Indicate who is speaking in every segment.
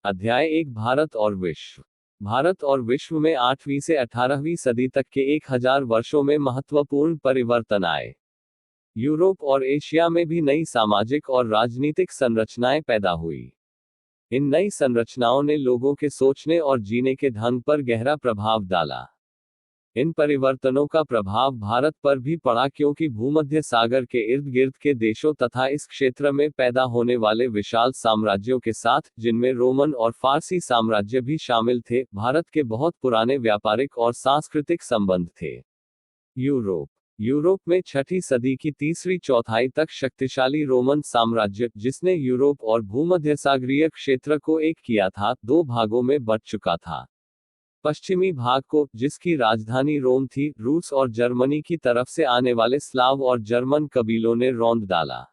Speaker 1: अध्याय 1 भारत और विश्व। भारत और विश्व में 8वीं से 18वीं सदी तक के 1000 वर्षों में महत्वपूर्ण परिवर्तन आए। यूरोप और एशिया में भी नई सामाजिक और राजनीतिक संरचनाएं पैदा हुई। इन नई संरचनाओं ने लोगों के सोचने और जीने के ढंग पर गहरा प्रभाव डाला। इन परिवर्तनों का प्रभाव भारत पर भी पड़ा क्योंकि भूमध्य सागर के इर्द गिर्द के देशों तथा इस क्षेत्र में पैदा होने वाले विशाल साम्राज्यों के साथ, जिनमें रोमन और फारसी साम्राज्य भी शामिल थे, भारत के बहुत पुराने व्यापारिक और सांस्कृतिक संबंध थे। यूरोप यूरोप में 6ठी सदी की तीसरी चौथाई तक शक्तिशाली रोमन साम्राज्य, जिसने यूरोप और भूमध्यसागरीय क्षेत्र को एक किया था, दो भागों में बंट चुका था। पश्चिमी भाग को, जिसकी राजधानी रोम थी, रूस और जर्मनी की तरफ से आने वाले स्लाव और जर्मन कबीलों ने रौंद डाला।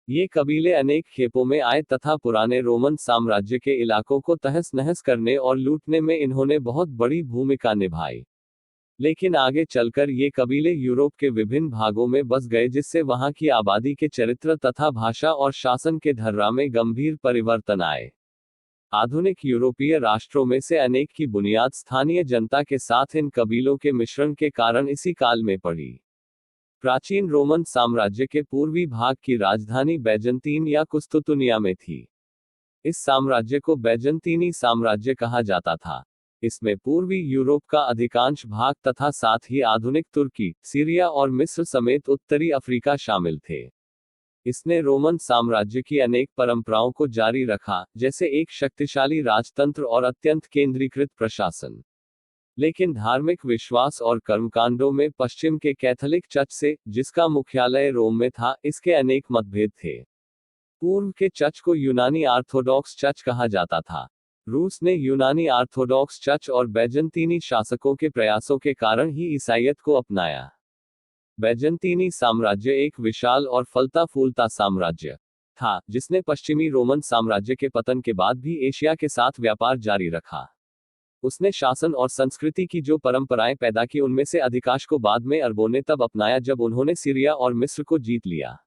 Speaker 1: ये कबीले अनेक खेपों में आए तथा पुराने रोमन साम्राज्य के इलाकों को तहस नहस करने और लूटने में इन्होंने बहुत बड़ी भूमिका निभाई। लेकिन आगे चलकर ये कबीले यूरोप के विभिन्न भागों में बस गए, जिससे वहां की आबादी के चरित्र तथा भाषा और शासन के ढर्रा में गंभीर परिवर्तन आए। आधुनिक यूरोपीय राष्ट्रों में से अनेक की बुनियाद स्थानीय जनता के साथ इन कबीलों के मिश्रण के कारण इसी काल में पड़ी। प्राचीन रोमन साम्राज्य के पूर्वी भाग की राजधानी बैजंतीन या कुस्तुतुनिया में थी। इस साम्राज्य को बैजंतीनी साम्राज्य कहा जाता था। इसमें पूर्वी यूरोप का अधिकांश भाग तथा साथ ही आधुनिक तुर्की, सीरिया और मिस्र समेत उत्तरी अफ्रीका शामिल थे। इसने रोमन साम्राज्य की अनेक परंपराओं को जारी रखा, जैसे एक शक्तिशाली राजतंत्र और अत्यंत केंद्रीकृत प्रशासन। लेकिन धार्मिक विश्वास और कर्मकांडों में पश्चिम के कैथोलिक चर्च से, जिसका मुख्यालय रोम में था, इसके अनेक मतभेद थे। पूर्व के चर्च को यूनानी ऑर्थोडॉक्स चर्च कहा जाता था। रूस ने यूनानी ऑर्थोडॉक्स चर्च और बैजंतीनी शासकों के प्रयासों के कारण ही ईसाईयत को अपनाया। बैजंतीनी साम्राज्य एक विशाल और फलता फूलता साम्राज्य था, जिसने पश्चिमी रोमन साम्राज्य के पतन के बाद भी एशिया के साथ व्यापार जारी रखा। उसने शासन और संस्कृति की जो परंपराएं पैदा की, उनमें से अधिकांश को बाद में अरबों ने तब अपनाया जब उन्होंने सीरिया और मिस्र को जीत लिया।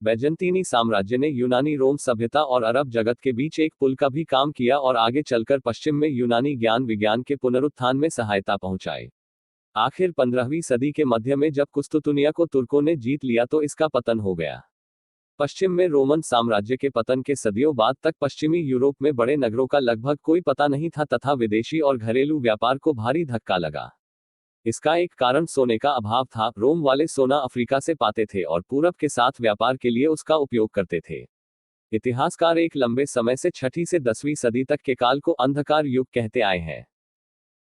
Speaker 1: बैजंतीनी साम्राज्य ने यूनानी रोम सभ्यता और अरब जगत के बीच एक पुल का भी काम किया और आगे चलकर पश्चिम में यूनानी ज्ञान विज्ञान के पुनरुत्थान में सहायता पहुंचाई। आखिर 15वीं सदी के मध्य में जब कुस्तुतुनिया को तुर्कों ने जीत लिया तो इसका पतन हो गया। पश्चिम में रोमन साम्राज्य के पतन के सदियों बाद तक पश्चिमी यूरोप में बड़े नगरों का लगभग कोई पता नहीं था तथा विदेशी और घरेलू व्यापार को भारी धक्का लगा। इसका एक कारण सोने का अभाव था। रोम वाले सोना अफ्रीका से पाते थे और पूरब के साथ व्यापार के लिए उसका उपयोग करते थे। इतिहासकार एक लंबे समय से 6ठी से 10वीं सदी तक के काल को अंधकार युग कहते आए हैं।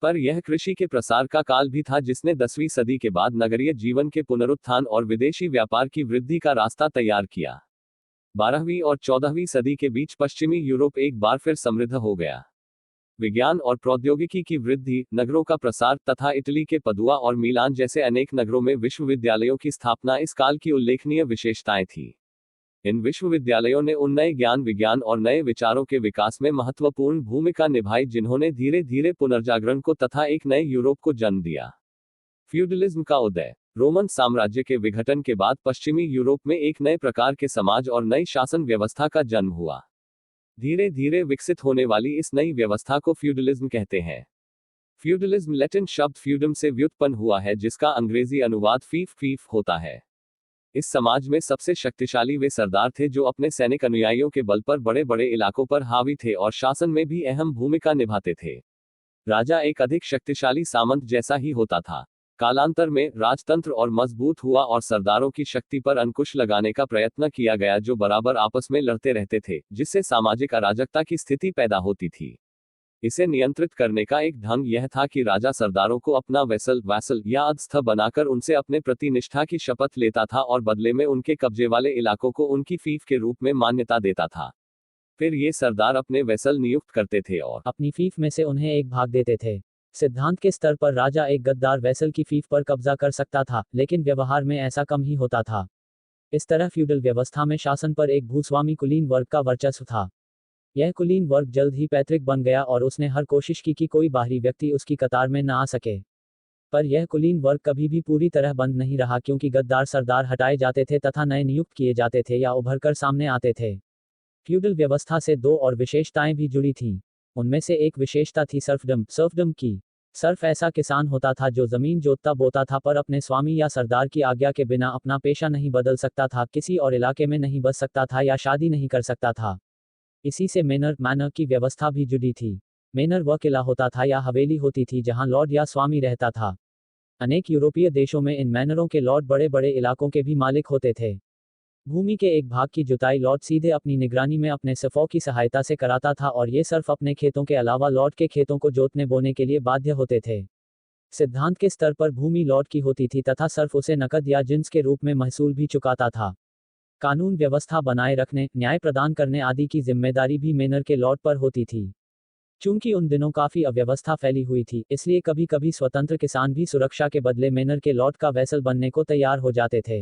Speaker 1: पर यह कृषि के प्रसार का काल भी था, जिसने 10वीं सदी के बाद नगरीय जीवन के पुनरुत्थान और विदेशी व्यापार की वृद्धि का रास्ता तैयार किया। 12वीं और 14वीं सदी के बीच पश्चिमी यूरोप एक बार फिर समृद्ध हो गया। विज्ञान और प्रौद्योगिकी की वृद्धि, नगरों का प्रसार तथा इटली के पदुआ और मिलान जैसे अनेक नगरों में विश्वविद्यालयों की स्थापना इस काल की उल्लेखनीय विशेषताएं थी। इन विश्वविद्यालयों ने उन नए ज्ञान विज्ञान और नए विचारों के विकास में महत्वपूर्ण भूमिका निभाई, जिन्होंने धीरे धीरे पुनर्जागरण को तथा एक नए यूरोप को जन्म दिया। फ्यूडलिज्म का उदय। रोमन साम्राज्य के विघटन के बाद पश्चिमी यूरोप में एक नए प्रकार के समाज और नई शासन व्यवस्था का जन्म हुआ। धीरे धीरे विकसित होने वाली इस नई व्यवस्था को फ्यूडलिज्म कहते हैं। फ्यूडलिज्म लैटिन शब्द फ्यूडम से व्युत्पन्न हुआ है, जिसका अंग्रेजी अनुवाद फीफ होता है। इस समाज में सबसे शक्तिशाली वे सरदार थे जो अपने सैनिक अनुयायियों के बल पर बड़े बड़े इलाकों पर हावी थे और शासन में भी अहम भूमिका निभाते थे। राजा एक अधिक शक्तिशाली सामंत जैसा ही होता था। कालांतर में राजतंत्र और मजबूत हुआ और सरदारों की शक्ति पर अंकुश लगाने का प्रयत्न किया गया, जो बराबर आपस में लड़ते रहते थे, जिससे सामाजिक अराजकता की स्थिति पैदा होती थी। इसे नियंत्रित करने का एक ढंग यह था कि राजा सरदारों को अपना वैसल या अधस्थ बनाकर उनसे अपने प्रति निष्ठा की शपथ लेता था और बदले में उनके कब्जे वाले इलाकों को उनकी फीफ के रूप में मान्यता देता था। फिर ये सरदार अपने वैसल नियुक्त करते थे और
Speaker 2: अपनी फीफ में से उन्हें एक भाग देते थे। सिद्धांत के स्तर पर राजा एक गद्दार वैसल की फीफ पर कब्जा कर सकता था, लेकिन व्यवहार में ऐसा कम ही होता था। इस तरह फ्यूडल व्यवस्था में शासन पर एक भूस्वामी कुलीन वर्ग का वर्चस्व था। यह कुलीन वर्ग जल्द ही पैतृक बन गया और उसने हर कोशिश की कि कोई बाहरी व्यक्ति उसकी कतार में न आ सके। पर यह कुलीन वर्ग कभी भी पूरी तरह बंद नहीं रहा, क्योंकि गद्दार सरदार हटाए जाते थे तथा नए नियुक्त किए जाते थे या उभरकर सामने आते थे। फ्यूडल व्यवस्था से दो और विशेषताएं भी जुड़ी थीं। उनमें से एक विशेषता थी सर्फडम की। सर्फ ऐसा किसान होता था जो जमीन जोतता बोता था पर अपने स्वामी या सरदार की आज्ञा के बिना अपना पेशा नहीं बदल सकता था, किसी और इलाके में नहीं बस सकता था या शादी नहीं कर सकता था। इसी से मैनर की व्यवस्था भी जुड़ी थी। मैनर वह किला होता था या हवेली होती थी जहां लॉर्ड या स्वामी रहता था। अनेक यूरोपीय देशों में इन मैनरों के लॉर्ड बड़े बड़े इलाकों के भी मालिक होते थे। भूमि के एक भाग की जुताई लॉर्ड सीधे अपनी निगरानी में अपने सफ़ों की सहायता से कराता था और ये सर्फ अपने खेतों के अलावा लॉर्ड के खेतों को जोतने बोने के लिए बाध्य होते थे। सिद्धांत के स्तर पर भूमि लॉर्ड की होती थी तथा सर्फ उसे नकद या जिन्स के रूप में महसूल भी चुकाता था। कानून व्यवस्था बनाए रखने, न्याय प्रदान करने आदि की जिम्मेदारी भी मैनर के लॉर्ड पर होती थी। चूंकि उन दिनों काफी अव्यवस्था फैली हुई थी, इसलिए कभी कभी स्वतंत्र किसान भी सुरक्षा के बदले मैनर के लॉर्ड का वैसल बनने को तैयार हो जाते थे।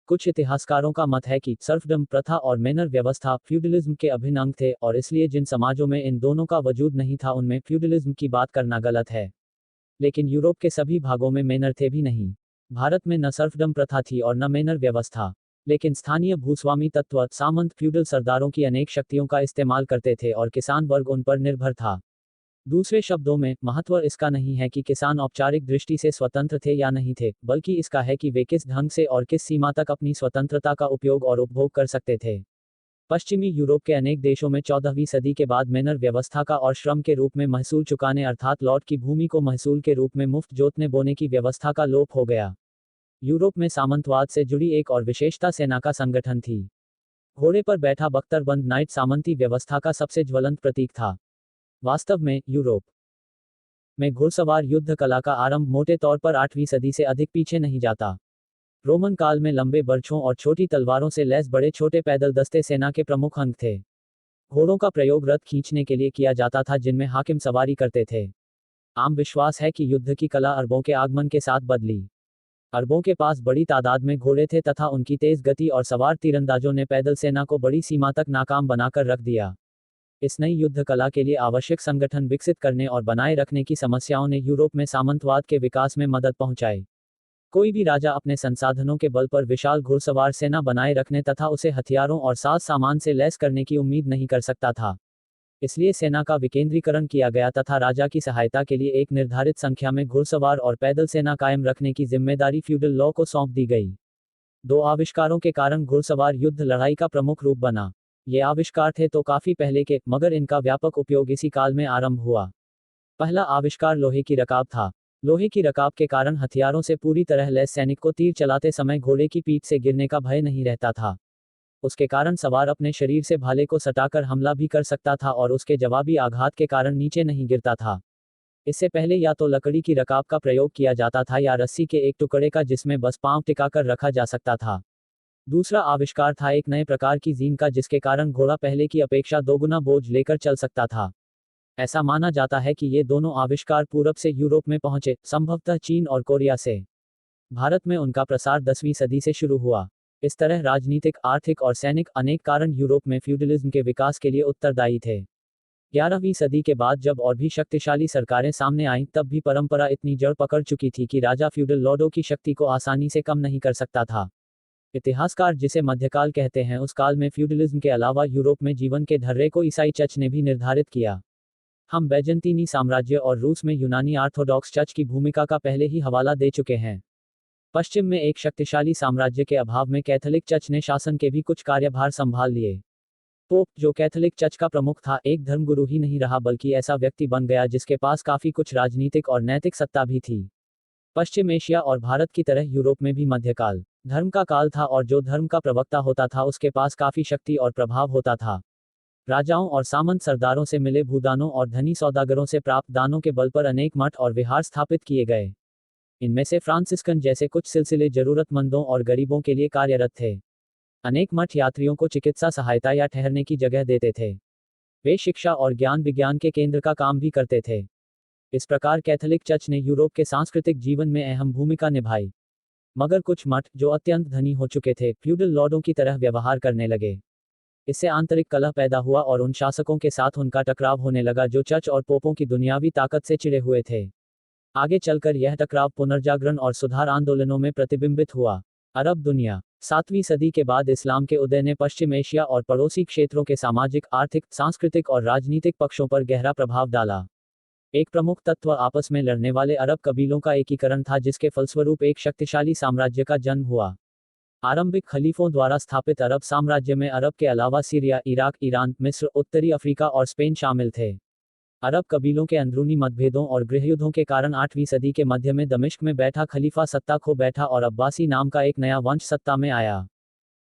Speaker 2: कुछ इतिहासकारों का मत है कि सर्फडम प्रथा और मैनर व्यवस्था फ्यूडलिज्म के अभिन्न अंग थे और इसलिए जिन समाजों में इन दोनों का वजूद नहीं था उनमें फ्यूडलिज्म की बात करना गलत है। लेकिन यूरोप के सभी भागों में मैनर थे भी नहीं। भारत में न सर्फडम प्रथा थी और न मैनर व्यवस्था, लेकिन स्थानीय भूस्वामी तत्व सामंत फ्यूडल सरदारों की अनेक शक्तियों का इस्तेमाल करते थे और किसान वर्ग उन पर निर्भर था। दूसरे शब्दों में, महत्व इसका नहीं है कि किसान औपचारिक दृष्टि से स्वतंत्र थे या नहीं थे, बल्कि इसका है कि वे किस ढंग से और किस सीमा तक अपनी स्वतंत्रता का उपयोग और उपभोग कर सकते थे। पश्चिमी यूरोप के अनेक देशों में 14वीं सदी के बाद मैनर व्यवस्था का और श्रम के रूप में महसूल चुकाने अर्थात लॉर्ड की भूमि को महसूल के रूप में मुफ्त जोतने बोने की व्यवस्था का लोप हो गया। यूरोप में सामंतवाद से जुड़ी एक और विशेषता सेना का संगठन थी। घोड़े पर बैठा बख्तरबंद नाइट सामंती व्यवस्था का सबसे ज्वलंत प्रतीक था। वास्तव में, यूरोप में घुड़सवार युद्ध कला का आरंभ मोटे तौर पर 8वीं सदी से अधिक पीछे नहीं जाता। रोमन काल में लंबे बर्छों और छोटी तलवारों से लैस बड़े छोटे पैदल दस्ते सेना के प्रमुख अंग थे। घोड़ों का प्रयोग रथ खींचने के लिए किया जाता था जिनमें हाकिम सवारी करते थे। आम विश्वास है कि युद्ध की कला अरबों के आगमन के साथ बदली। अरबों के पास बड़ी तादाद में घोड़े थे तथा उनकी तेज गति और सवार तीरंदाजों ने पैदल सेना को बड़ी सीमा तक नाकाम बनाकर रख दिया। इस नई युद्ध कला के लिए आवश्यक संगठन विकसित करने और बनाए रखने की समस्याओं ने यूरोप में सामंतवाद के विकास में मदद पहुंचाई। कोई भी राजा अपने संसाधनों के बल पर विशाल घुड़सवार सेना बनाए रखने तथा उसे हथियारों और साज सामान से लैस करने की उम्मीद नहीं कर सकता था। इसलिए सेना का विकेंद्रीकरण किया गया तथा राजा की सहायता के लिए एक निर्धारित संख्या में घुड़सवार और पैदल सेना कायम रखने की जिम्मेदारी फ्यूडल लॉ को सौंप दी गई। दो आविष्कारों के कारण घुड़सवार युद्ध लड़ाई का प्रमुख रूप बना। ये आविष्कार थे तो काफी पहले के, मगर इनका व्यापक उपयोग इसी काल में आरंभ हुआ। पहला आविष्कार लोहे की रकाब था। लोहे की रकाब के कारण हथियारों से पूरी तरह लैस सैनिक को तीर चलाते समय घोड़े की पीठ से गिरने का भय नहीं रहता था। उसके कारण सवार अपने शरीर से भाले को सटाकर हमला भी कर सकता था और उसके जवाबी आघात के कारण नीचे नहीं गिरता था। इससे पहले या तो लकड़ी की रकाब का प्रयोग किया जाता था या रस्सी के एक टुकड़े का जिसमें बस पांव टिकाकर रखा जा सकता था। दूसरा आविष्कार था एक नए प्रकार की जीन का जिसके कारण घोड़ा पहले की अपेक्षा दोगुना बोझ लेकर चल सकता था। ऐसा माना जाता है कि ये दोनों आविष्कार पूरब से यूरोप में पहुंचे, संभवतः चीन और कोरिया से। भारत में उनका प्रसार 10वीं सदी से शुरू हुआ। इस तरह राजनीतिक, आर्थिक और सैनिक अनेक कारण यूरोप में फ्यूडलिज्म के विकास के लिए उत्तरदायी थे। 11वीं सदी के बाद जब और भी शक्तिशाली सरकारें सामने आईं तब भी परंपरा इतनी जड़ पकड़ चुकी थी कि राजा फ्यूडल लॉर्डों की शक्ति को आसानी से कम नहीं कर सकता था। इतिहासकार जिसे मध्यकाल कहते हैं उस काल में फ्यूडलिज्म के अलावा यूरोप में जीवन के ढर्रे को ईसाई चर्च ने भी निर्धारित किया। हम बैजेंटीनी साम्राज्य और रूस में यूनानी ऑर्थोडॉक्स चर्च की भूमिका का पहले ही हवाला दे चुके हैं। पश्चिम में एक शक्तिशाली साम्राज्य के अभाव में कैथोलिक चर्च ने शासन के भी कुछ कार्यभार संभाल लिए। पोप, जो कैथोलिक चर्च का प्रमुख था, एक धर्मगुरु ही नहीं रहा बल्कि ऐसा व्यक्ति बन गया जिसके पास काफी कुछ राजनीतिक और नैतिक सत्ता भी थी। पश्चिम एशिया और भारत की तरह यूरोप में भी मध्यकाल धर्म का काल था और जो धर्म का प्रवक्ता होता था उसके पास काफी शक्ति और प्रभाव होता था। राजाओं और सामंत सरदारों से मिले भूदानों और धनी सौदागरों से प्राप्त दानों के बल पर अनेक मठ और विहार स्थापित किए गए। इनमें से फ्रांसिस्कन जैसे कुछ सिलसिले जरूरतमंदों और गरीबों के लिए कार्यरत थे। अनेक मठ यात्रियों को चिकित्सा सहायता या ठहरने की जगह देते थे। वे शिक्षा और ज्ञान विज्ञान के केंद्र का काम भी करते थे। इस प्रकार कैथोलिक चर्च ने यूरोप के सांस्कृतिक जीवन में अहम भूमिका निभाई। मगर कुछ मठ, जो अत्यंत धनी हो चुके थे, फ्यूडल लॉर्डों की तरह व्यवहार करने लगे। इससे आंतरिक कलह पैदा हुआ और उन शासकों के साथ उनका टकराव होने लगा जो चर्च और पोपों की दुनियावी ताकत से चिढ़े हुए थे। आगे चलकर यह टकराव पुनर्जागरण और सुधार आंदोलनों में प्रतिबिंबित हुआ। अरब दुनिया 7वीं सदी के बाद इस्लाम के उदय ने पश्चिम एशिया और पड़ोसी क्षेत्रों के सामाजिक, आर्थिक, सांस्कृतिक और राजनीतिक पक्षों पर गहरा प्रभाव डाला। एक प्रमुख तत्व आपस में लड़ने वाले अरब कबीलों का एकीकरण था, जिसके फलस्वरूप एक शक्तिशाली साम्राज्य का जन्म हुआ। आरंभिक खलीफों द्वारा स्थापित अरब साम्राज्य में अरब के अलावा सीरिया, इराक, ईरान, मिस्र, उत्तरी अफ्रीका और स्पेन शामिल थे। अरब कबीलों के अंदरूनी मतभेदों और गृहयुद्धों के कारण 8वीं सदी के मध्य में दमिश्क में बैठा खलीफा सत्ता खो बैठा और अब्बासी नाम का एक नया वंश सत्ता में आया।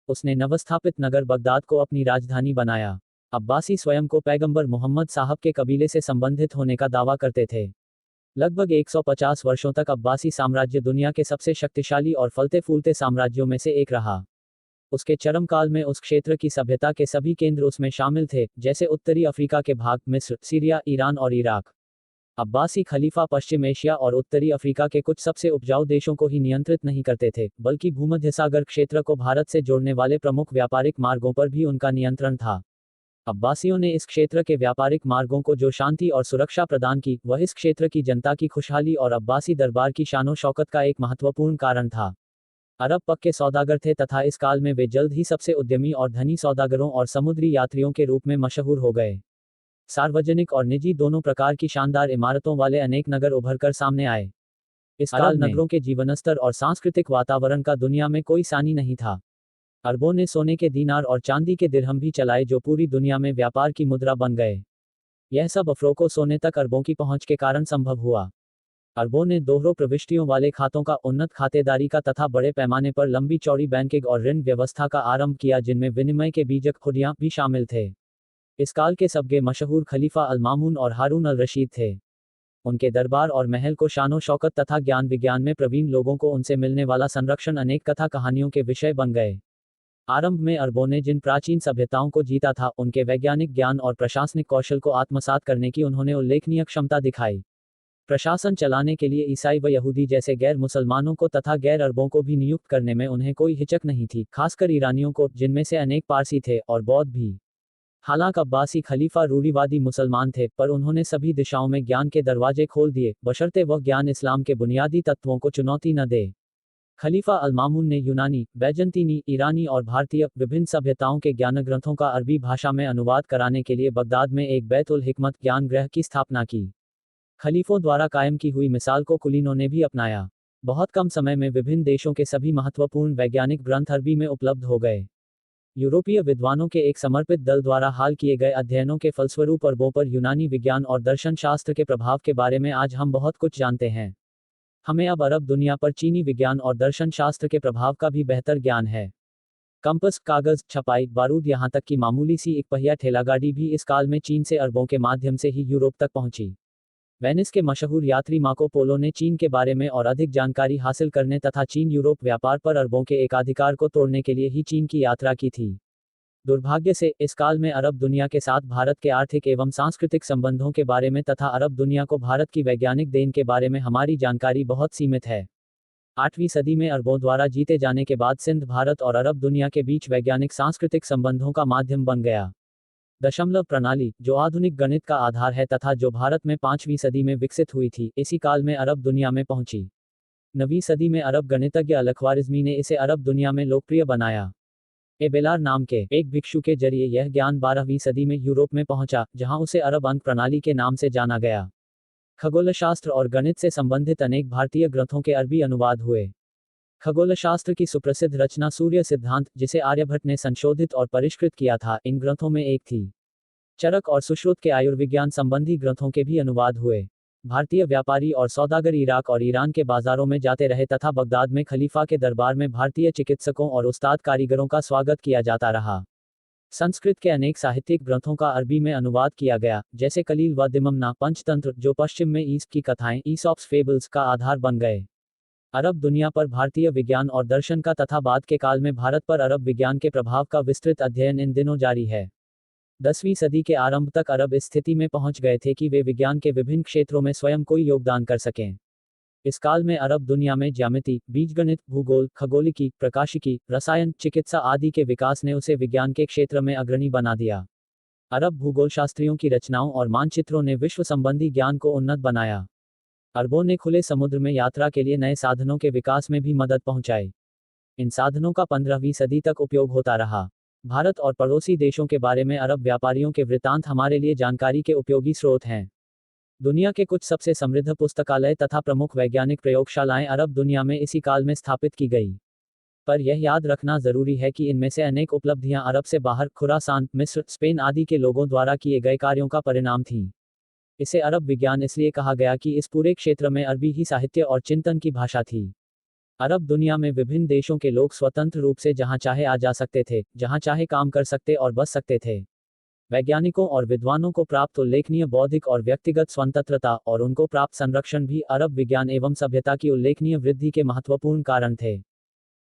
Speaker 2: उसने नवस्थापित नगर बगदाद को अपनी राजधानी बनाया। अब्बासी स्वयं को पैगंबर मोहम्मद साहब के कबीले से संबंधित होने का दावा करते थे। लगभग 150 वर्षों तक अब्बासी साम्राज्य दुनिया के सबसे शक्तिशाली और फलते फूलते साम्राज्यों में से एक रहा। उसके चरम काल में उस क्षेत्र की सभ्यता के सभी केंद्र उसमें शामिल थे, जैसे उत्तरी अफ्रीका के भाग, मिस्र, सीरिया, ईरान और इराक। अब्बासी खलीफा पश्चिम एशिया और उत्तरी अफ्रीका के कुछ सबसे उपजाऊ देशों को ही नियंत्रित नहीं करते थे, बल्कि भूमध्यसागर क्षेत्र को भारत से जोड़ने वाले प्रमुख व्यापारिक मार्गों पर भी उनका नियंत्रण था। अब्बासियों ने इस क्षेत्र के व्यापारिक मार्गों को जो शांति और सुरक्षा प्रदान की, वह इस क्षेत्र की जनता की खुशहाली और अब्बासी दरबार की शानो शौकत का एक महत्वपूर्ण कारण था। अरब पक्के सौदागर थे तथा इस काल में वे जल्द ही सबसे उद्यमी और धनी सौदागरों और समुद्री यात्रियों के रूप में मशहूर हो गए। सार्वजनिक और निजी दोनों प्रकार की शानदार इमारतों वाले अनेक नगर उभरकर सामने आए। इस काल नगरों के जीवनस्तर और सांस्कृतिक वातावरण का दुनिया में कोई सानी नहीं था। अरबों ने सोने के दीनार और चांदी के दिरहम भी चलाए, जो पूरी दुनिया में व्यापार की मुद्रा बन गए। यह सब अफरोको सोने तक अरबों की पहुंच के कारण संभव हुआ। अरबों ने दोहरों प्रविष्टियों वाले खातों का, उन्नत खातेदारी का तथा बड़े पैमाने पर लंबी चौड़ी बैंकिंग और ऋण व्यवस्था का आरंभ किया, जिनमें विनिमय के बीजक खुदियां भी शामिल थे। इस काल के सबके मशहूर खलीफा अल-मामून और हारून अल-रशीद थे। उनके दरबार और महल को शानो शौकत तथा ज्ञान विज्ञान में प्रवीण लोगों को उनसे मिलने वाला संरक्षण अनेक कथा कहानियों के विषय बन गए। आरंभ में अरबों ने जिन प्राचीन सभ्यताओं को जीता था, उनके वैज्ञानिक ज्ञान और प्रशासनिक कौशल को आत्मसात करने की उन्होंने उल्लेखनीय क्षमता दिखाई। प्रशासन चलाने के लिए ईसाई व यहूदी जैसे गैर मुसलमानों को तथा गैर अरबों को भी नियुक्त करने में उन्हें कोई हिचक नहीं थी, खासकर ईरानियों को, जिनमें से अनेक पारसी थे, और बौद्ध भी। हालांकि अब्बासी खलीफा रूढ़िवादी मुसलमान थे, पर उन्होंने सभी दिशाओं में ज्ञान के दरवाजे खोल दिए, बशर्ते वह ज्ञान इस्लाम के बुनियादी तत्वों को चुनौती न दे। खलीफा अल-मामून ने यूनानी, बैजंतीनी, ईरानी और भारतीय विभिन्न सभ्यताओं के ज्ञानग्रंथों का अरबी भाषा में अनुवाद कराने के लिए बगदाद में एक बैतुल हिकमत ज्ञान गृह की स्थापना की। खलीफों द्वारा कायम की हुई मिसाल को कुलीनों ने भी अपनाया। बहुत कम समय में विभिन्न देशों के सभी महत्वपूर्ण वैज्ञानिक ग्रंथ अरबी में उपलब्ध हो गए। यूरोपीय विद्वानों के एक समर्पित दल द्वारा हाल किए गए अध्ययनों के फलस्वरूप अरबों पर यूनानी विज्ञान और दर्शन शास्त्र के प्रभाव के बारे में आज हम बहुत कुछ जानते हैं। हमें अब अरब दुनिया पर चीनी विज्ञान और दर्शन शास्त्र के प्रभाव का भी बेहतर ज्ञान है। कंपस, कागज, छपाई, बारूद, यहाँ तक कि मामूली सी एक पहिया ठेलागाड़ी भी इस काल में चीन से अरबों के माध्यम से ही यूरोप तक पहुंची। वेनिस के मशहूर यात्री मार्को पोलो ने चीन के बारे में और अधिक जानकारी हासिल करने तथा चीन यूरोप व्यापार पर अरबों के एकाधिकार को तोड़ने के लिए ही चीन की यात्रा की थी। दुर्भाग्य से इस काल में अरब दुनिया के साथ भारत के आर्थिक एवं सांस्कृतिक संबंधों के बारे में तथा अरब दुनिया को भारत की वैज्ञानिक देन के बारे में हमारी जानकारी बहुत सीमित है। 8वीं सदी में अरबों द्वारा जीते जाने के बाद सिंध भारत और अरब दुनिया के बीच वैज्ञानिक सांस्कृतिक संबंधों का माध्यम बन गया। दशमलव प्रणाली, जो आधुनिक गणित का आधार है तथा जो भारत में 5वीं सदी में विकसित हुई थी, इसी काल में अरब दुनिया में पहुंची। 9वीं सदी में अरब गणितज्ञ अल-ख्वारिज़मी ने इसे अरब दुनिया में लोकप्रिय बनाया। एबेलार नाम के एक भिक्षु के जरिए यह ज्ञान 12वीं सदी में यूरोप में पहुंचा, जहां उसे अरब अंक प्रणाली के नाम से जाना गया। खगोलशास्त्र और गणित से संबंधित अनेक भारतीय ग्रंथों के अरबी अनुवाद हुए। खगोलशास्त्र की सुप्रसिद्ध रचना सूर्य सिद्धांत, जिसे आर्यभट्ट ने संशोधित और परिष्कृत किया था, इन ग्रंथों में एक थी। चरक और सुश्रुत के आयुर्विज्ञान संबंधी ग्रंथों के भी अनुवाद हुए। भारतीय व्यापारी और सौदागर इराक और ईरान के बाजारों में जाते रहे तथा बगदाद में खलीफा के दरबार में भारतीय चिकित्सकों और उस्ताद कारीगरों का स्वागत किया जाता रहा। संस्कृत के अनेक साहित्यिक ग्रंथों का अरबी में अनुवाद किया गया, जैसे कलील व दिममना, पंचतंत्र, जो पश्चिम में ईस्ट की कथाएं, ईसॉप्स फेबल्स का आधार बन गए। अरब दुनिया पर भारतीय विज्ञान और दर्शन का तथा बाद के काल में भारत पर अरब विज्ञान के प्रभाव का विस्तृत अध्ययन इन दिनों जारी है। 10वीं सदी के आरंभ तक अरब इस स्थिति में पहुंच गए थे कि वे विज्ञान के विभिन्न क्षेत्रों में स्वयं कोई योगदान कर सकें। इस काल में अरब दुनिया में ज्यामिति, बीजगणित, भूगोल, खगोलिकी, प्रकाशिकी, रसायन, चिकित्सा आदि के विकास ने उसे विज्ञान के क्षेत्र में अग्रणी बना दिया। अरब भूगोलशास्त्रियों की रचनाओं और मानचित्रों ने विश्व संबंधी ज्ञान को उन्नत बनाया। अरबों ने खुले समुद्र में यात्रा के लिए नए साधनों के विकास में भी मदद पहुंचाई। इन साधनों का 15वीं सदी तक उपयोग होता रहा। भारत और पड़ोसी देशों के बारे में अरब व्यापारियों के वृत्तांत हमारे लिए जानकारी के उपयोगी स्रोत हैं। दुनिया के कुछ सबसे समृद्ध पुस्तकालय तथा प्रमुख वैज्ञानिक प्रयोगशालाएं अरब दुनिया में इसी काल में स्थापित की गई। पर यह याद रखना जरूरी है कि इनमें से अनेक उपलब्धियां अरब से बाहर खुरासान, मिस्र, स्पेन आदि के लोगों द्वारा किए गए कार्यों का परिणाम थीं। इसे अरब विज्ञान इसलिए कहा गया कि इस पूरे क्षेत्र में अरबी ही साहित्य और चिंतन की भाषा थी। अरब दुनिया में विभिन्न देशों के लोग स्वतंत्र रूप से जहां चाहे आ जा सकते थे, जहां चाहे काम कर सकते और बस सकते थे। वैज्ञानिकों और विद्वानों को प्राप्त उल्लेखनीय बौद्धिक और व्यक्तिगत स्वतंत्रता और उनको प्राप्त संरक्षण भी अरब विज्ञान एवं सभ्यता की उल्लेखनीय वृद्धि के महत्वपूर्ण कारण थे।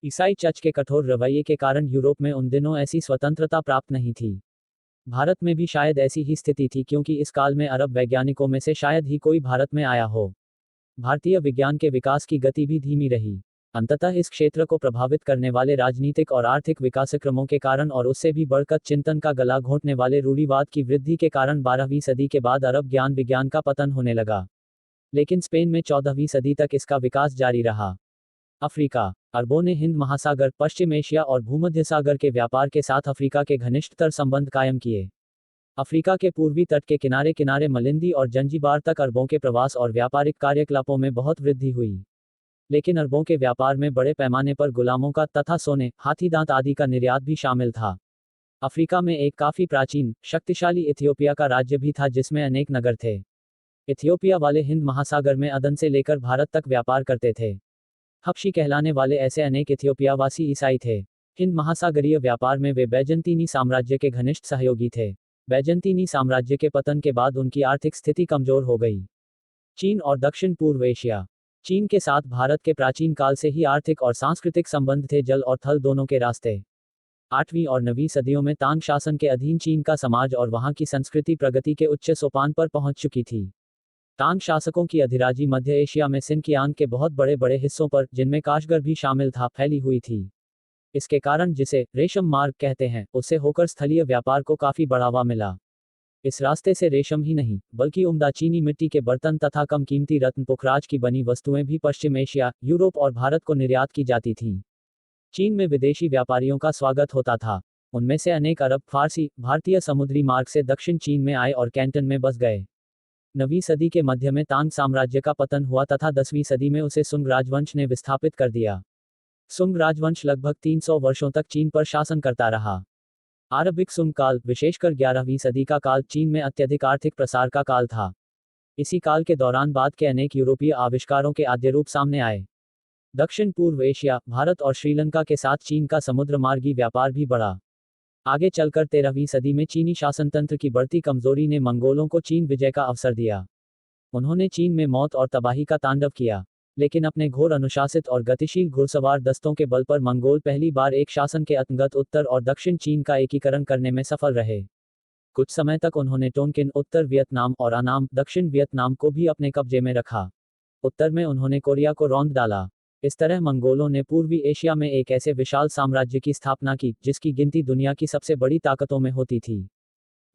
Speaker 2: ईसाई चर्च के कठोर रवैये के कारण यूरोप में उन दिनों ऐसी स्वतंत्रता प्राप्त नहीं थी। भारत में भी शायद ऐसी ही स्थिति थी, क्योंकि इस काल में अरब वैज्ञानिकों में से शायद ही कोई भारत में आया हो। भारतीय विज्ञान के विकास की गति भी धीमी रही। अंततः इस क्षेत्र को प्रभावित करने वाले राजनीतिक और आर्थिक विकासक्रमों के कारण और उससे भी बढ़कर चिंतन का गला घोंटने वाले रूढ़िवाद की वृद्धि के कारण 12वीं सदी के बाद अरब ज्ञान विज्ञान का पतन होने लगा। लेकिन स्पेन में 14वीं सदी तक इसका विकास जारी रहा। अफ्रीका। अरबों ने हिंद महासागर, पश्चिम एशिया और भूमध्य सागर के व्यापार के साथ अफ्रीका के घनिष्ठतर संबंध कायम किए। अफ्रीका के पूर्वी तट के किनारे किनारे मलिंदी और जंजीबार तक अरबों के प्रवास और व्यापारिक कार्यकलापों में बहुत वृद्धि हुई। लेकिन अरबों के व्यापार में बड़े पैमाने पर गुलामों का तथा सोने, हाथी दांत आदि का निर्यात भी शामिल था। अफ्रीका में एक काफी प्राचीन, शक्तिशाली इथियोपिया का राज्य भी था, जिसमें अनेक नगर थे। इथियोपिया वाले हिंद महासागर में अदन से लेकर भारत तक व्यापार करते थे। हबशी कहलाने वाले ऐसे अनेक इथियोपियावासी ईसाई थे। हिंद महासागरीय व्यापार में वे बैजंतीनी साम्राज्य के घनिष्ठ सहयोगी थे। बैजंतीनी साम्राज्य के पतन के बाद उनकी आर्थिक स्थिति कमजोर हो गई। चीन और दक्षिण पूर्व एशिया। चीन के साथ भारत के प्राचीन काल से ही आर्थिक और सांस्कृतिक संबंध थे, जल और थल दोनों के रास्ते। 8वीं और 9वीं सदियों में तांग शासन के अधीन चीन का समाज और वहां की संस्कृति प्रगति के उच्च सोपान पर पहुंच चुकी थी। तांग शासकों की अधिराजी मध्य एशिया में सिनकियांग के बहुत बड़े बड़े हिस्सों पर, जिनमें काशगर भी शामिल था, फैली हुई थी। इसके कारण जिसे रेशम मार्ग कहते हैं, उससे होकर स्थलीय व्यापार को काफी बढ़ावा मिला। इस रास्ते से रेशम ही नहीं, बल्कि उम्दा चीनी मिट्टी के बर्तन तथा कम कीमती रत्न पुखराज की बनी वस्तुएं भी पश्चिम एशिया, यूरोप और भारत को निर्यात की जाती थीं। चीन में विदेशी व्यापारियों का स्वागत होता था। उनमें से अनेक अरब, फारसी, भारतीय समुद्री मार्ग से दक्षिण चीन में आए और कैंटन में बस गए। 9वीं सदी के मध्य में तांग साम्राज्य का पतन हुआ तथा 10वीं सदी में उसे सुंग राजवंश ने विस्थापित कर दिया। सुंग राजवंश लगभग 300 वर्षों तक चीन पर शासन करता रहा। आरबिक सुंग काल, विशेषकर 11वीं सदी का काल, चीन में अत्यधिक आर्थिक प्रसार का काल था। इसी काल के दौरान बाद के अनेक यूरोपीय आविष्कारों के आद्य रूप सामने आए। दक्षिण पूर्व एशिया, भारत और श्रीलंका के साथ चीन का समुद्र मार्गी व्यापार भी बढ़ा। आगे चलकर 13वीं सदी में चीनी शासनतंत्र की बढ़ती कमजोरी ने मंगोलों को चीन विजय का अवसर दिया। उन्होंने चीन में मौत और तबाही का तांडव किया। लेकिन अपने घोर अनुशासित और गतिशील घुड़सवार दस्तों के बल पर मंगोल पहली बार एक शासन के अंतर्गत उत्तर और दक्षिण चीन का एकीकरण करने में सफल रहे। कुछ समय तक उन्होंने टोनकिन, उत्तर वियतनाम और अनाम, दक्षिण वियतनाम को भी अपने कब्जे में रखा। उत्तर में उन्होंने कोरिया को रौंद डाला। इस तरह मंगोलों ने पूर्वी एशिया में एक ऐसे विशाल साम्राज्य की स्थापना की, जिसकी गिनती दुनिया की सबसे बड़ी ताकतों में होती थी।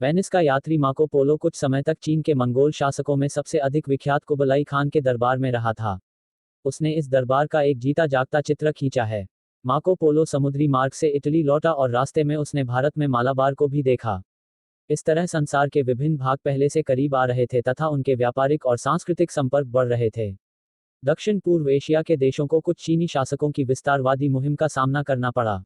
Speaker 2: वेनिस का यात्री मार्को पोलो कुछ समय तक चीन के मंगोल शासकों में सबसे अधिक विख्यात कुबलाई खान के दरबार में रहा था। उसने इस दरबार का एक जीता जागता चित्र खींचा है। मार्को पोलो समुद्री मार्ग से इटली लौटा और रास्ते में उसने भारत में मालाबार को भी देखा। इस तरह संसार के विभिन्न भाग पहले से करीब आ रहे थे तथा उनके व्यापारिक और सांस्कृतिक संपर्क बढ़ रहे थे। दक्षिण पूर्व एशिया के देशों को कुछ चीनी शासकों की विस्तारवादी मुहिम का सामना करना पड़ा।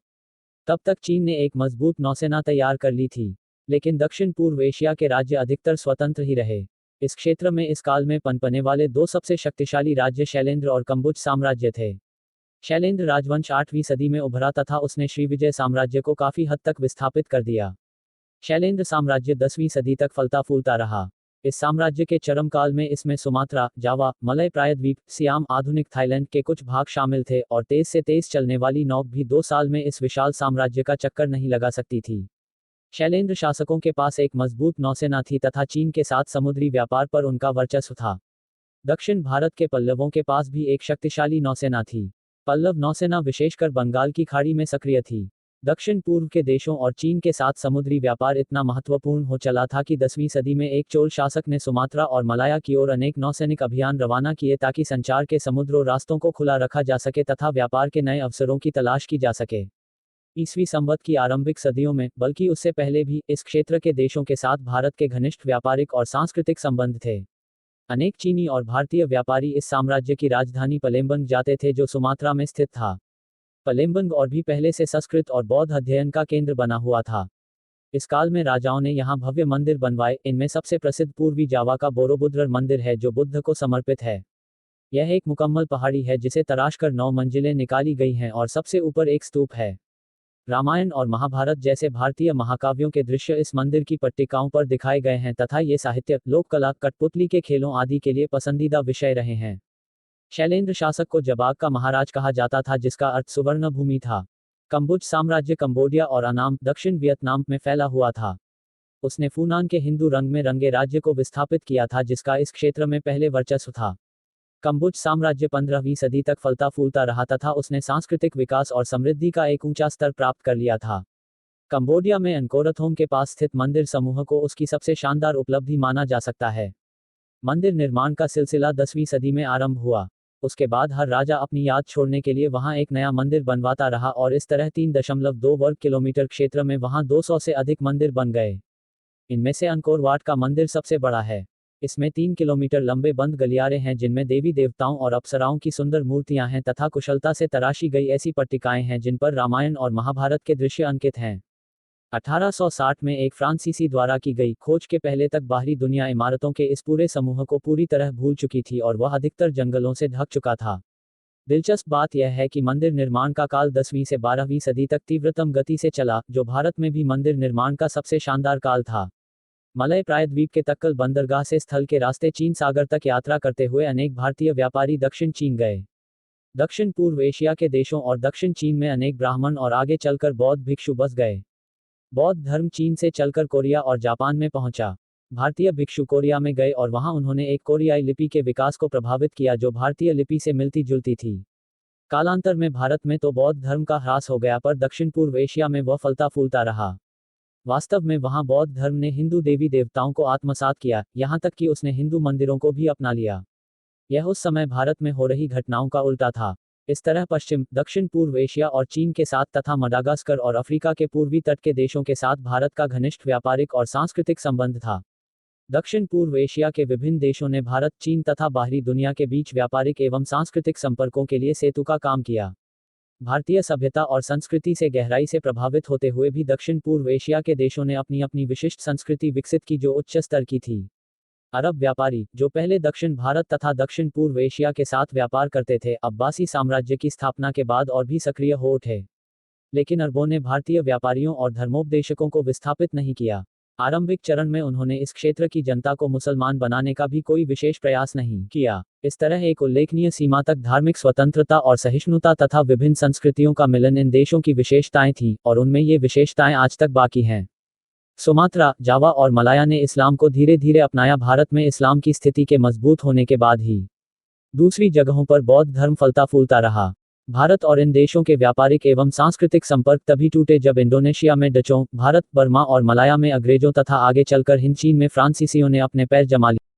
Speaker 2: तब तक चीन ने एक मजबूत नौसेना तैयार कर ली थी। लेकिन दक्षिण पूर्व एशिया के राज्य अधिकतर स्वतंत्र ही रहे। इस क्षेत्र में इस काल में पनपने वाले दो सबसे शक्तिशाली राज्य शैलेंद्र और कंबुज साम्राज्य थे। शैलेंद्र राजवंश 8वीं सदी में उभरा तथा उसने श्रीविजय साम्राज्य को काफी हद तक विस्थापित कर दिया। शैलेंद्र साम्राज्य 10वीं सदी तक फलता फूलता रहा। इस साम्राज्य के चरम काल में इसमें सुमात्रा, जावा, मलय प्रायद्वीप, सियाम, आधुनिक थाईलैंड के कुछ भाग शामिल थे और तेज से तेज चलने वाली नौक भी 2 साल में इस विशाल साम्राज्य का चक्कर नहीं लगा सकती थी। शैलेंद्र शासकों के पास एक मजबूत नौसेना थी तथा चीन के साथ समुद्री व्यापार पर उनका वर्चस्व था। दक्षिण भारत के पल्लवों के पास भी एक शक्तिशाली नौसेना थी। पल्लव नौसेना विशेषकर बंगाल की खाड़ी में सक्रिय थी। दक्षिण पूर्व के देशों और चीन के साथ समुद्री व्यापार इतना महत्वपूर्ण हो चला था कि 10वीं सदी में एक चोल शासक ने सुमात्रा और मलाया की ओर अनेक नौसैनिक अभियान रवाना किए ताकि संचार के समुद्रों रास्तों को खुला रखा जा सके तथा व्यापार के नए अवसरों की तलाश की जा सके। ईस्वी संवत की आरंभिक सदियों में, बल्कि उससे पहले भी, इस क्षेत्र के देशों के साथ भारत के घनिष्ठ व्यापारिक और सांस्कृतिक संबंध थे। अनेक चीनी और भारतीय व्यापारी इस साम्राज्य की राजधानी पलेम्बंग जाते थे जो सुमात्रा में स्थित था। पलेम्बंग और भी पहले से संस्कृत और बौद्ध अध्ययन का केंद्र बना हुआ था। इस काल में राजाओं ने यहाँ भव्य मंदिर बनवाए। इनमें सबसे प्रसिद्ध पूर्वी जावा का बोरोबुद्र मंदिर है जो बुद्ध को समर्पित है। यह एक मुकम्मल पहाड़ी है जिसे तराशकर 9 मंजिलें निकाली गई हैं और सबसे ऊपर एक स्तूप है। रामायण और महाभारत जैसे भारतीय महाकाव्यों के दृश्य इस मंदिर की पट्टिकाओं पर दिखाए गए हैं तथा ये साहित्य, लोक कला, कठपुतली के खेलों आदि के लिए पसंदीदा विषय रहे हैं। शैलेंद्र शासक को जबाग का महाराज कहा जाता था जिसका अर्थ सुवर्ण भूमि था। कंबुज साम्राज्य कंबोडिया और अनाम, दक्षिण वियतनाम में फैला हुआ था। उसने फूनान के हिंदू रंग में रंगे राज्य को विस्थापित किया था जिसका इस क्षेत्र में पहले वर्चस्व था। कंबुज साम्राज्य 15वीं सदी तक फलता फूलता रहा तथा उसने सांस्कृतिक विकास और समृद्धि का एक ऊंचा स्तर प्राप्त कर लिया था। कंबोडिया में अंकोरथोम के पास स्थित मंदिर समूह को उसकी सबसे शानदार उपलब्धि माना जा सकता है। मंदिर निर्माण का सिलसिला 10वीं सदी में आरंभ हुआ। उसके बाद हर राजा अपनी याद छोड़ने के लिए वहां एक नया मंदिर बनवाता रहा और इस तरह 3.2 वर्ग किलोमीटर क्षेत्र में वहां 200 से अधिक मंदिर बन गए। इनमें से अंकोर वाट का मंदिर सबसे बड़ा है। इसमें 3 किलोमीटर लंबे बंद गलियारे हैं जिनमें देवी देवताओं और अप्सराओं की सुंदर मूर्तियां हैं तथा कुशलता से तराशी गई ऐसी पट्टिकाएं हैं जिन पर रामायण और महाभारत के दृश्य अंकित हैं। 1860 में एक फ्रांसीसी द्वारा की गई खोज के पहले तक बाहरी दुनिया इमारतों के इस पूरे समूह को पूरी तरह भूल चुकी थी और वह अधिकतर जंगलों से ढक चुका था। दिलचस्प बात यह है कि मंदिर निर्माण का काल 10वीं से 12वीं सदी तक तीव्रतम गति से चला, जो भारत में भी मंदिर निर्माण का सबसे शानदार काल था। मलय प्रायद्वीप के तक्कल बंदरगाह से स्थल के रास्ते चीन सागर तक यात्रा करते हुए अनेक भारतीय व्यापारी दक्षिण चीन गए। दक्षिण पूर्व एशिया के देशों और दक्षिण चीन में अनेक ब्राह्मण और आगे चलकर बौद्ध भिक्षु बस गए। बौद्ध धर्म चीन से चलकर कोरिया और जापान में पहुंचा। भारतीय भिक्षु कोरिया में गए और वहां उन्होंने एक कोरियाई लिपि के विकास को प्रभावित किया जो भारतीय लिपि से मिलती जुलती थी। कालांतर में भारत में तो बौद्ध धर्म का ह्रास हो गया पर दक्षिण पूर्व एशिया में वह फलता फूलता रहा। वास्तव में वहां बौद्ध धर्म ने हिंदू देवी देवताओं को आत्मसात किया, यहां तक कि उसने हिंदू मंदिरों को भी अपना लिया। यह उस समय भारत में हो रही घटनाओं का उल्टा था। इस तरह पश्चिम, दक्षिण पूर्व एशिया और चीन के साथ तथा मडागास्कर और अफ्रीका के पूर्वी तट के देशों के साथ भारत का घनिष्ठ व्यापारिक और सांस्कृतिक संबंध था। दक्षिण पूर्व एशिया के विभिन्न देशों ने भारत, चीन तथा बाहरी दुनिया के बीच व्यापारिक एवं सांस्कृतिक संपर्कों के लिए सेतु का काम किया। भारतीय सभ्यता और संस्कृति से गहराई से प्रभावित होते हुए भी दक्षिण पूर्व एशिया के देशों ने अपनी अपनी विशिष्ट संस्कृति विकसित की जो उच्च स्तर की थी। अरब व्यापारी, जो पहले दक्षिण भारत तथा दक्षिण पूर्व एशिया के साथ व्यापार करते थे, अब्बासी साम्राज्य की स्थापना के बाद और भी सक्रिय हो उठे। लेकिन अरबों ने भारतीय व्यापारियों और धर्मोपदेशकों को विस्थापित नहीं किया। आरंभिक चरण में उन्होंने इस क्षेत्र की जनता को मुसलमान बनाने का भी कोई विशेष प्रयास नहीं किया। इस तरह एक उल्लेखनीय सीमा तक धार्मिक स्वतंत्रता और सहिष्णुता तथा विभिन्न संस्कृतियों का मिलन इन देशों की विशेषताएं थीं और उनमें ये विशेषताएं आज तक बाकी हैं। सुमात्रा, जावा और मलाया ने इस्लाम को धीरे धीरे अपनाया। भारत में इस्लाम की स्थिति के मजबूत होने के बाद ही दूसरी जगहों पर बौद्ध धर्म फलता फूलता रहा। भारत और इन देशों के व्यापारिक एवं सांस्कृतिक संपर्क तभी टूटे जब इंडोनेशिया में डचों, भारत, बर्मा और मलाया में अंग्रेजों तथा आगे चलकर हिंद चीन में फ्रांसीसियों ने अपने पैर जमा लिए।